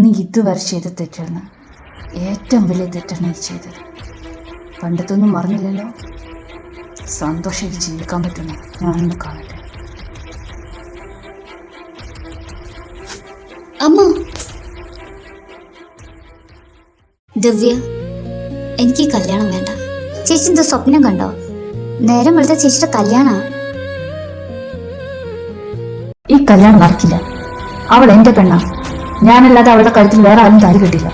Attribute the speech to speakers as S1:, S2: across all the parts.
S1: നീ ഇതുവരെ ചെയ്ത തെറ്റാണ് ഏറ്റവും വലിയ തെറ്റാണ് നീ ചെയ്തത്. പണ്ടത്തൊന്നും മറന്നില്ലല്ലോ. സന്തോഷമായിട്ട് ജീവിക്കാൻ പറ്റുന്നു. ഞാനൊന്ന് കാണട്ടെ.
S2: അമ്മ, ദിവ്യ, എനിക്ക് കല്യാണം വേണ്ട. ചേച്ചി എന്താ സ്വപ്നം കണ്ടോ? നേരം വെളുത്ത ചേച്ചിയുടെ കല്യാണാ.
S1: ഈ കല്യാണം നടക്കില്ല. അവൾ എന്റെ പെണ്ണാ. ഞാനല്ലാതെ അവളുടെ കഴുത്തിൽ വേറെ ആരും താരി കെട്ടില്ല.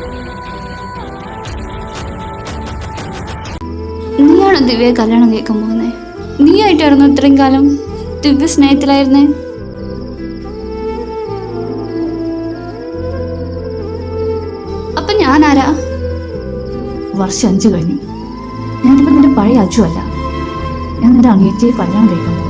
S2: നീയാണോ ദിവ്യ കല്യാണം കേൾക്കാൻ പോകുന്നേ? നീ ആയിട്ടായിരുന്നു ഇത്രയും കാലം ദിവ്യ സ്നേഹത്തിലായിരുന്നേ? അപ്പൊ ഞാനാരാ?
S1: വർഷം 5 കഴിഞ്ഞു. ഞാനിപ്പോ നിന്റെ പഴയ അച്ചു അല്ല. ഞാൻ നിന്റെ അനിയത്തിയെ കല്യാണം കഴിക്കാൻ പോകുന്നു.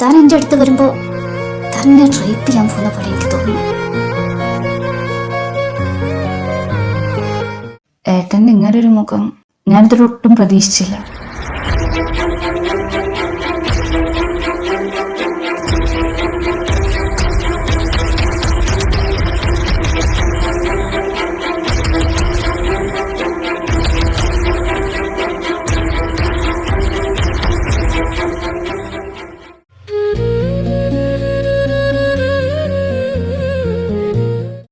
S2: താൻ എൻ്റെ അടുത്ത് വരുമ്പോ തന്നെ റേപ്പ് ചെയ്യാൻ പോകുന്ന പോലെ എനിക്ക് തോന്നുന്നു.
S1: ഏട്ടൻ്റെ ഇങ്ങനൊരു മുഖം ഞാനിതൊട്ടൊട്ടും പ്രതീക്ഷിച്ചില്ല.